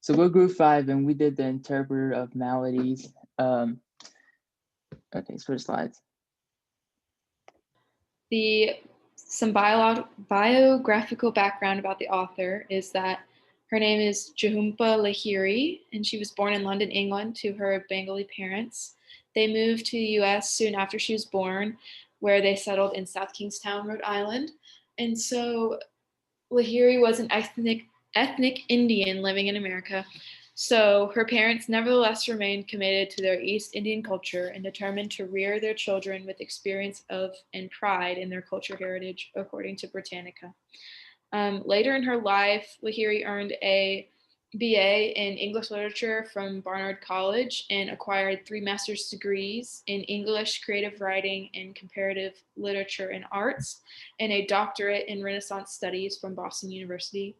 So we're group 5 and we did the interpreter of maladies. Okay, switch slides. Some biographical background about the author is that her name is Jhumpa Lahiri, and she was born in London, England, to her Bengali parents. They moved to the US soon after she was born, where they settled in South Kingstown, Rhode Island. And so Lahiri was an ethnic Indian living in America. So her parents nevertheless remained committed to their East Indian culture and determined to rear their children with experience of and pride in their culture heritage, according to Britannica. Later in her life, Lahiri earned a BA in English literature from Barnard College and acquired 3 master's degrees in English, creative writing, and comparative literature and arts, and a doctorate in Renaissance studies from Boston University.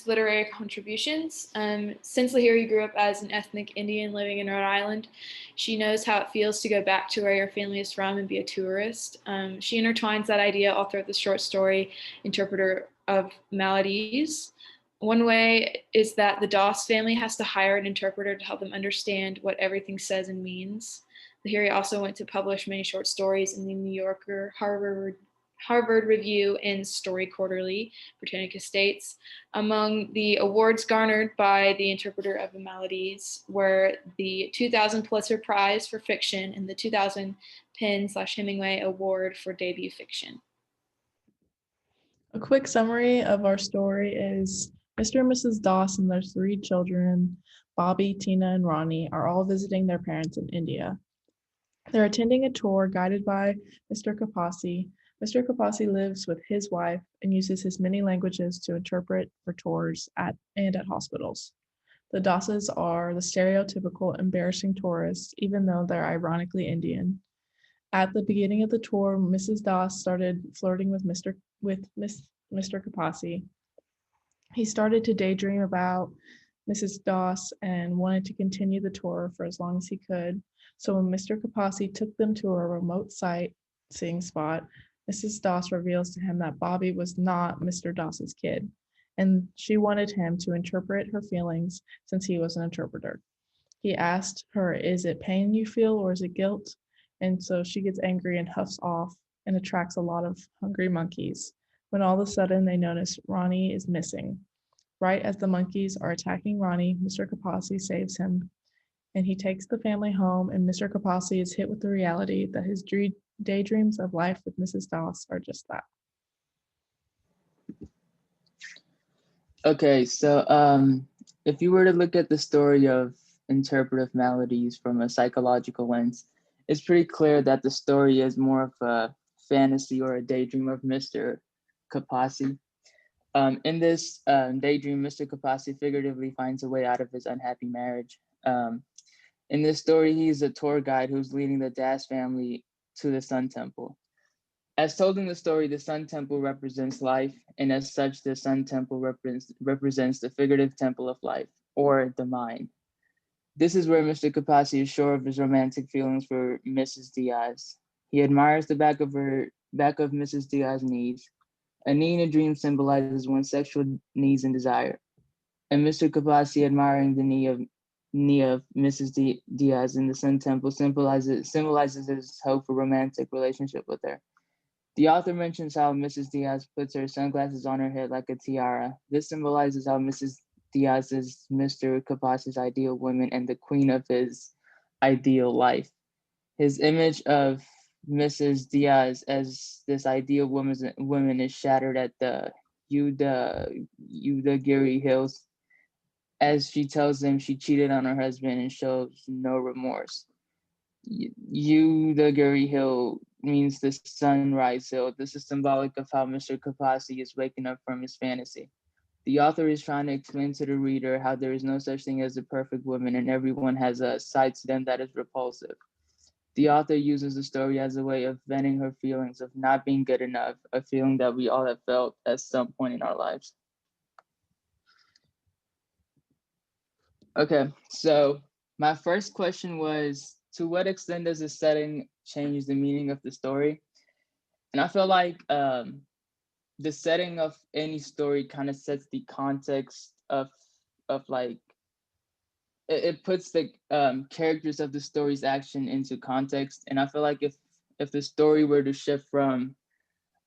Literary contributions. Since Lahiri grew up as an ethnic Indian living in Rhode Island, she knows how it feels to go back to where your family is from and be a tourist. She intertwines that idea all throughout the short story, Interpreter of Maladies. One way is that the Doss family has to hire an interpreter to help them understand what everything says and means. Lahiri also went to publish many short stories in the New Yorker, Harvard Review, and Story Quarterly. Britannica states, among the awards garnered by the Interpreter of the Maladies were the 2000 Pulitzer Prize for Fiction and the 2000 PEN/Hemingway Award for Debut Fiction. A quick summary of our story is Mr. and Mrs. Doss and their 3 children, Bobby, Tina, and Ronnie, are all visiting their parents in India. They're attending a tour guided by Mr. Kapasi. Mr. Kapasi lives with his wife and uses his many languages to interpret for tours at hospitals. The Dosses are the stereotypical embarrassing tourists, even though they're ironically Indian. At the beginning of the tour, Mrs. Doss started flirting with Mr. Kapasi. He started to daydream about Mrs. Doss and wanted to continue the tour for as long as he could. So when Mr. Kapasi took them to a remote sightseeing spot, Mrs. Doss reveals to him that Bobby was not Mr. Doss's kid, and she wanted him to interpret her feelings since he was an interpreter. He asked her, "Is it pain you feel or is it guilt?" And so she gets angry and huffs off and attracts a lot of hungry monkeys, when all of a sudden they notice Ronnie is missing. Right as the monkeys are attacking Ronnie, Mr. Kapasi saves him, and he takes the family home, and Mr. Kapasi is hit with the reality that his daydreams of life with Mrs. Doss are just that. Okay, so if you were to look at the story of interpretive maladies from a psychological lens, it's pretty clear that the story is more of a fantasy or a daydream of Mr. Kapasi. In this daydream, Mr. Kapasi figuratively finds a way out of his unhappy marriage. In this story, he's a tour guide who's leading the Das family to the Sun Temple. As told in the story, the Sun Temple represents life, and as such, the Sun Temple represents the figurative temple of life, or the mind. This is where Mr. Kapasi is sure of his romantic feelings for Mrs. Diaz. He admires the back of Mrs. Diaz's knees. A knee in a dream symbolizes one's sexual needs and desire. And Mr. Kapasi admiring the knee of Mrs. Diaz in the Sun Temple symbolizes his hope for romantic relationship with her. The author mentions how Mrs. Diaz puts her sunglasses on her head like a tiara. This symbolizes how Mrs. Diaz is Mr. Kapasi's ideal woman and the queen of his ideal life. His image of Mrs. Diaz as this ideal woman is shattered at the Udagiri Hills, as she tells him she cheated on her husband and shows no remorse. Udagiri Hill means the sunrise hill. This is symbolic of how Mr. Kapasi is waking up from his fantasy. The author is trying to explain to the reader how there is no such thing as a perfect woman and everyone has a side to them that is repulsive. The author uses the story as a way of venting her feelings of not being good enough, a feeling that we all have felt at some point in our lives. Okay, so my first question was, to what extent does the setting change the meaning of the story? And I feel like the setting of any story kind of sets the context of like it puts the characters of the story's action into context. And I feel like if the story were to shift from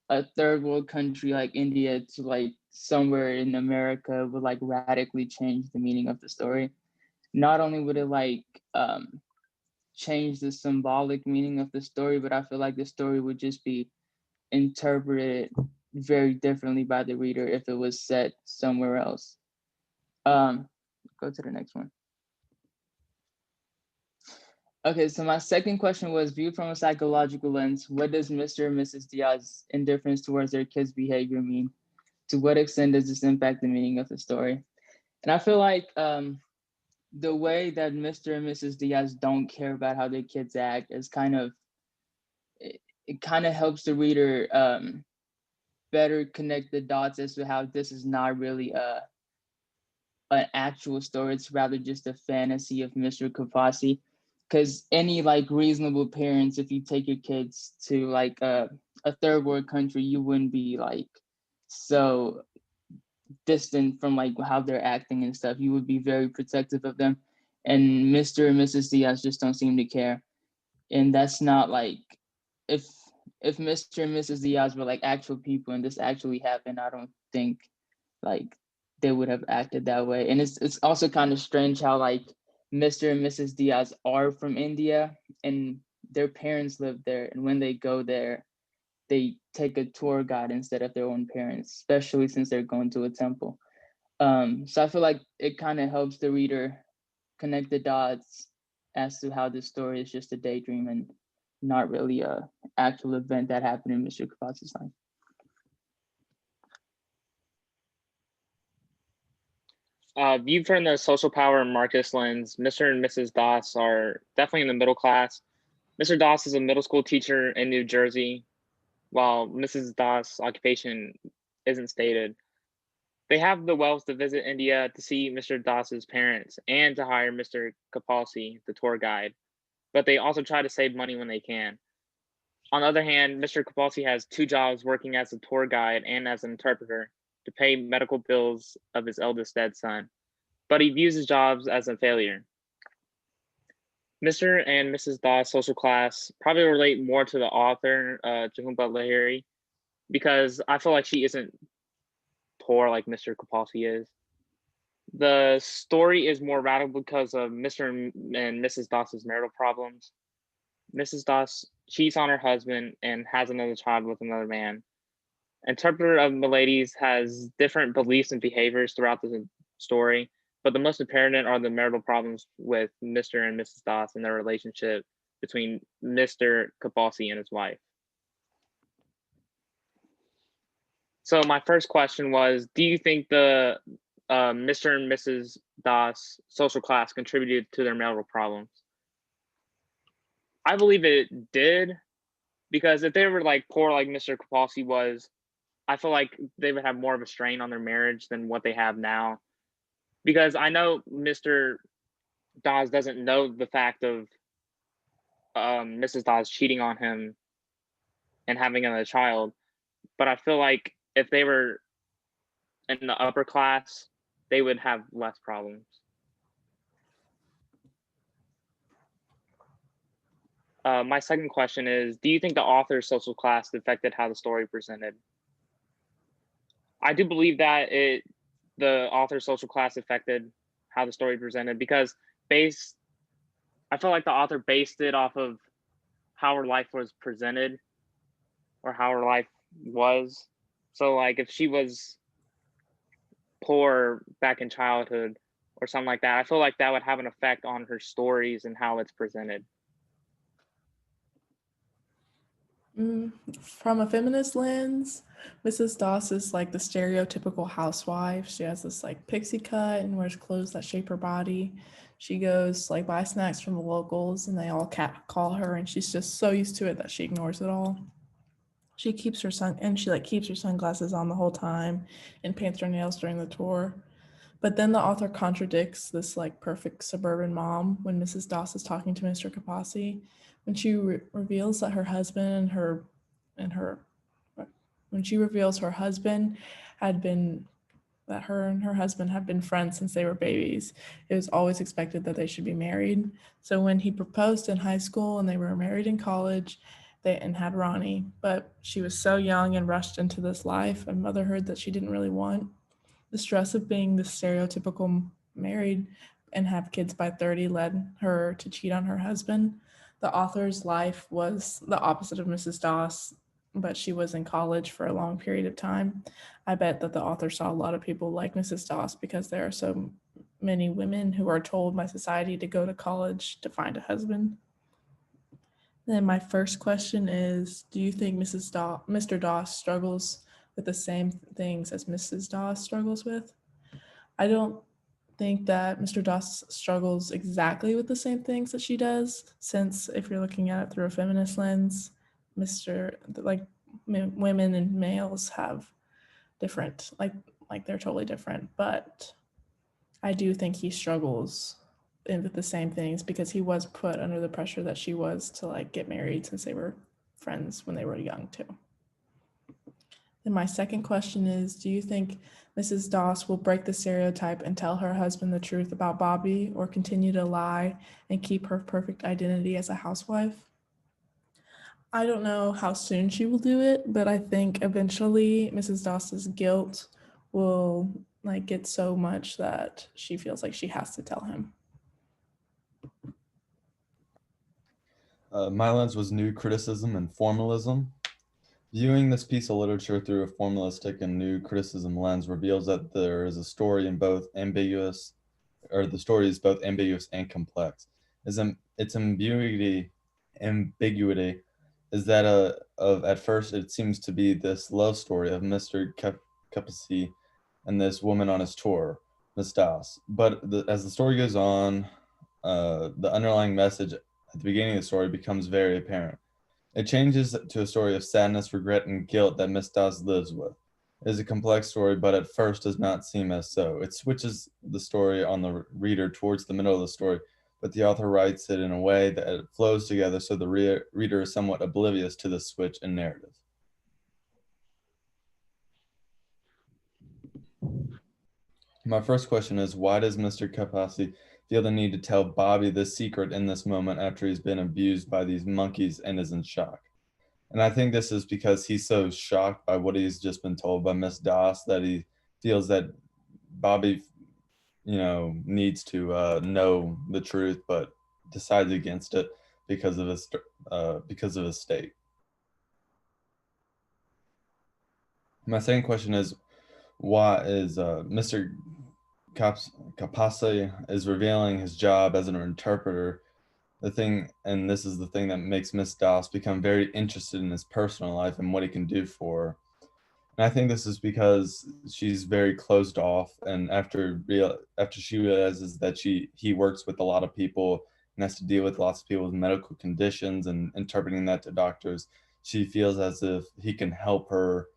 a third world country like India to like somewhere in America, would like radically change the meaning of the story. Not only would it like change the symbolic meaning of the story, but I feel like the story would just be interpreted very differently by the reader if it was set somewhere else. Go to the next one. Okay, so my second question was, viewed from a psychological lens, what does Mr. and Mrs. Diaz's indifference towards their kids' behavior mean? To what extent does this impact the meaning of the story? And I feel like the way that Mr. and Mrs. Diaz don't care about how their kids act is kind of, it kind of helps the reader better connect the dots as to how this is not really an actual story. It's rather just a fantasy of Mr. Kapasi. Because any like reasonable parents, if you take your kids to like a third world country, you wouldn't be like so distant from like how they're acting and stuff. You would be very protective of them. And Mr. and Mrs. Diaz just don't seem to care. And that's not like, if Mr. and Mrs. Diaz were like actual people and this actually happened, I don't think like they would have acted that way. And it's also kind of strange how like Mr. and Mrs. Diaz are from India and their parents live there, and when they go there, they take a tour guide instead of their own parents, especially since they're going to a temple. So I feel like it kind of helps the reader connect the dots as to how this story is just a daydream and not really a actual event that happened in Mr. Kapasi's life. Viewed from the social power and Marcus lens, Mr. and Mrs. Doss are definitely in the middle class. Mr. Doss is a middle school teacher in New Jersey, while Mrs. Doss' occupation isn't stated. They have the wealth to visit India to see Mr. Doss's parents and to hire Mr. Kapalsi, the tour guide, but they also try to save money when they can. On the other hand, Mr. Kapalsi has two jobs working as a tour guide and as an interpreter to pay medical bills of his eldest dead son, but he views his jobs as a failure. Mr. and Mrs. Doss' social class probably relate more to the author, Jhumpa Lahiri, because I feel like she isn't poor like Mr. Kapalsi is. The story is more radical because of Mr. and Mrs. Doss's marital problems. Mrs. Doss cheats on her husband and has another child with another man. Interpreter of Miladies has different beliefs and behaviors throughout the story, but the most apparent are the marital problems with Mr. and Mrs. Doss and their relationship between Mr. Kapalsi and his wife. So my first question was, do you think the Mr. and Mrs. Doss social class contributed to their marital problems? I believe it did, because if they were like poor like Mr. Kapalsi was, I feel like they would have more of a strain on their marriage than what they have now. Because I know Mr. Doss doesn't know the fact of Mrs. Doss cheating on him and having another child, but I feel like if they were in the upper class, they would have less problems. My second question is, do you think the author's social class affected how the story presented? I do believe that the author's social class affected how the story presented, because I feel like the author based it off of how her life was presented or how her life was. So like if she was poor back in childhood or something like that, I feel like that would have an effect on her stories and how it's presented. From a feminist lens, Mrs. Doss is like the stereotypical housewife. She has this like pixie cut and wears clothes that shape her body. She goes like buy snacks from the locals and they all call her, and she's just so used to it that she ignores it all. She keeps her sunglasses on the whole time and paints her nails during the tour. But then the author contradicts this like perfect suburban mom when Mrs. Doss is talking to Mr. Kapasi, when she reveals that her husband and her When she reveals her husband had been that her and her husband have been friends since they were babies. It was always expected that they should be married. So when he proposed in high school and they were married in college, they and had Ronnie, but she was so young and rushed into this life and motherhood that she didn't really want. The stress of being the stereotypical married and have kids by 30 led her to cheat on her husband. The author's life was the opposite of Mrs. Doss, but she was in college for a long period of time. I bet that the author saw a lot of people like Mrs. Doss because there are so many women who are told by society to go to college to find a husband. Then my first question is, do you think Mr. Doss struggles with the same things as Mrs. Doss struggles with? I don't think that Mr. Doss struggles exactly with the same things that she does, since if you're looking at it through a feminist lens, women and males have different, like they're totally different. But I do think he struggles with the same things because he was put under the pressure that she was to like get married since they were friends when they were young too. Then my second question is, do you think Mrs. Doss will break the stereotype and tell her husband the truth about Bobby, or continue to lie and keep her perfect identity as a housewife? I don't know how soon she will do it, but I think eventually Mrs. Doss's guilt will like get so much that she feels like she has to tell him. My lens was new criticism and formalism. Viewing this piece of literature through a formalistic and new criticism lens reveals that there is a story in both ambiguous, or the story is both ambiguous and complex. Its ambiguity is that of at first it seems to be this love story of Mr. Capasi and this woman on his tour, Miss Doss. But as the story goes on, the underlying message at the beginning of the story becomes very apparent. It changes to a story of sadness, regret, and guilt that Miss Doss lives with. It is a complex story, but at first does not seem as so. It switches the story on the reader towards the middle of the story, but the author writes it in a way that it flows together so the reader is somewhat oblivious to the switch in narrative. My first question is, why does Mr. Capasi feel the need to tell Bobby this secret in this moment after he's been abused by these monkeys and is in shock? And I think this is because he's so shocked by what he's just been told by Miss Doss that he feels that Bobby, needs to know the truth, but decides against it because of his state. My second question is, why is Mr. Capasi is revealing his job as an interpreter? And this is the thing that makes Miss Doss become very interested in his personal life and what he can do for her. And I think this is because she's very closed off, and after she realizes that he works with a lot of people and has to deal with lots of people with medical conditions and interpreting that to doctors, she feels as if he can help her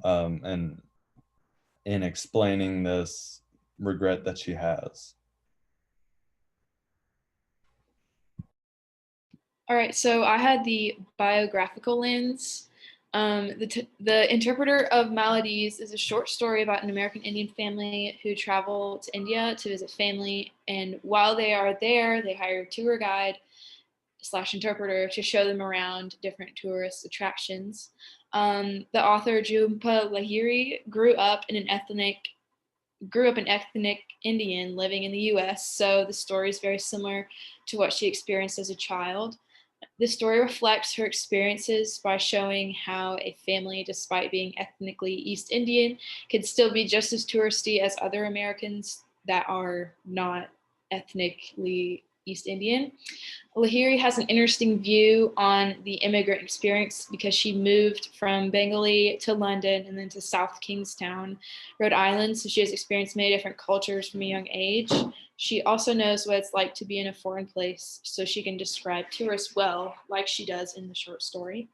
and in explaining this regret that she has. All right, so I had the biographical lens. The Interpreter of Maladies is a short story about an American Indian family who travel to India to visit family. And while they are there, they hire a tour guide / interpreter to show them around different tourist attractions. The author Jhumpa Lahiri grew up an ethnic Indian living in the US, so the story is very similar to what she experienced as a child. The story reflects her experiences by showing how a family, despite being ethnically East Indian, could still be just as touristy as other Americans that are not ethnically East Indian. Lahiri has an interesting view on the immigrant experience because she moved from Bengali to London and then to South Kingstown, Rhode Island. So she has experienced many different cultures from a young age. She also knows what it's like to be in a foreign place, so she can describe tourists well, like she does in the short story.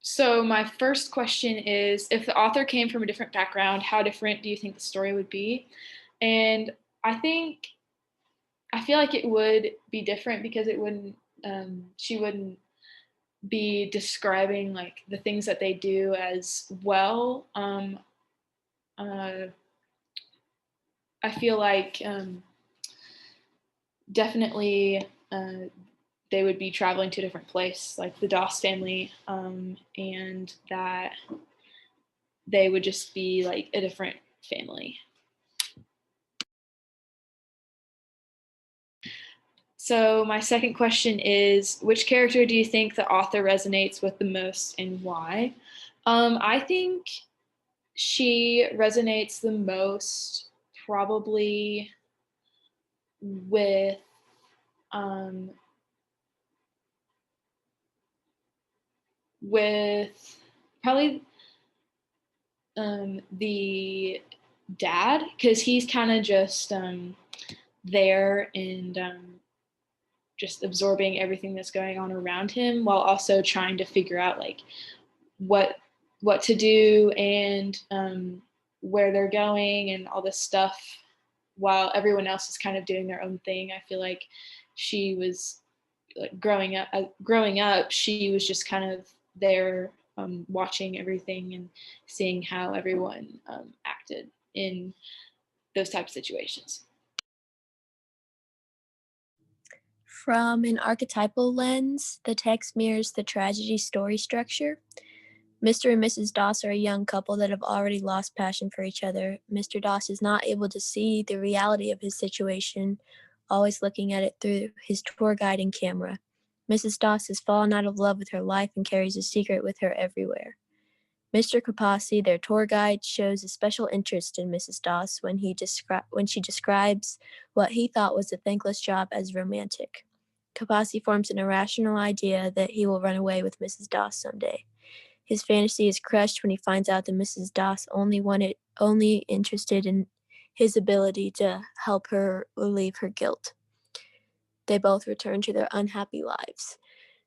So my first question is, if the author came from a different background, how different do you think the story would be? And I think I feel like it would be different because it wouldn't she wouldn't be describing like the things that they do as well. Uh, I feel like definitely they would be traveling to a different place, like the Doss family, and that they would just be like a different family. So my second question is, which character do you think the author resonates with the most and why? I think she resonates the most probably with um, with probably the dad, because he's kind of just there and just absorbing everything that's going on around him while also trying to figure out like what to do and where they're going and all this stuff while everyone else is kind of doing their own thing. I feel like she was like growing up she was just kind of there watching everything and seeing how everyone acted in those type of situations. From an archetypal lens, the text mirrors the tragedy story structure. Mr. and Mrs. Doss are a young couple that have already lost passion for each other. Mr. Doss is not able to see the reality of his situation, always looking at it through his tour guide and camera. Mrs. Doss has fallen out of love with her life and carries a secret with her everywhere. Mr. Kapasi, their tour guide, shows a special interest in Mrs. Doss when she describes what he thought was a thankless job as romantic. Kapasi forms an irrational idea that he will run away with Mrs. Doss someday. His fantasy is crushed when he finds out that Mrs. Doss only interested in his ability to help her relieve her guilt. They both return to their unhappy lives.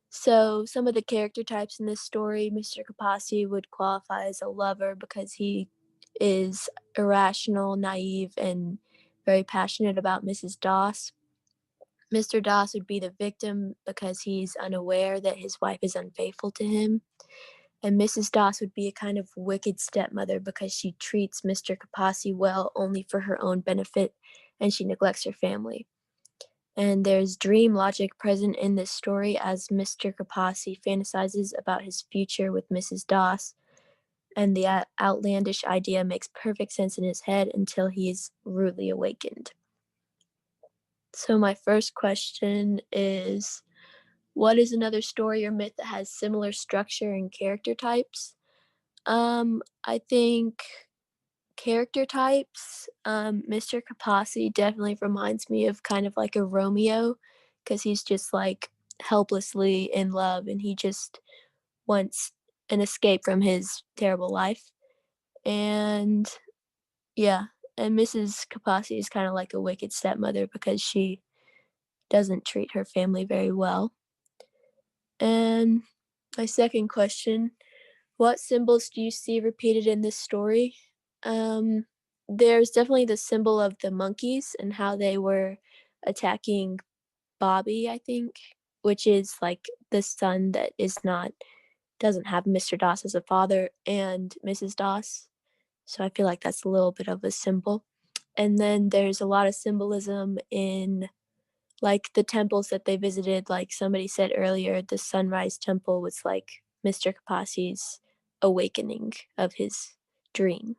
So some of the character types in this story, Mr. Kapasi would qualify as a lover because he is irrational, naive, and very passionate about Mrs. Doss. Mr. Doss would be the victim because he's unaware that his wife is unfaithful to him. And Mrs. Doss would be a kind of wicked stepmother because she treats Mr. Kapasi well only for her own benefit and she neglects her family. And there's dream logic present in this story as Mr. Kapasi fantasizes about his future with Mrs. Doss, and the outlandish idea makes perfect sense in his head until he is rudely awakened. So my first question is, what is another story or myth that has similar structure and character types? I think character types, Mr. Kapasi definitely reminds me of kind of like a Romeo because he's just like helplessly in love and he just wants an escape from his terrible life. And yeah, and Mrs. Kapasi is kind of like a wicked stepmother because she doesn't treat her family very well. And my second question, what symbols do you see repeated in this story? There's definitely the symbol of the monkeys and how they were attacking Bobby, I think, which is like the son that doesn't have Mr. Doss as a father and Mrs. Doss. So I feel like that's a little bit of a symbol. And then there's a lot of symbolism in like the temples that they visited. Like somebody said earlier, the Sunrise Temple was like Mr. Kapasi's awakening of his dream.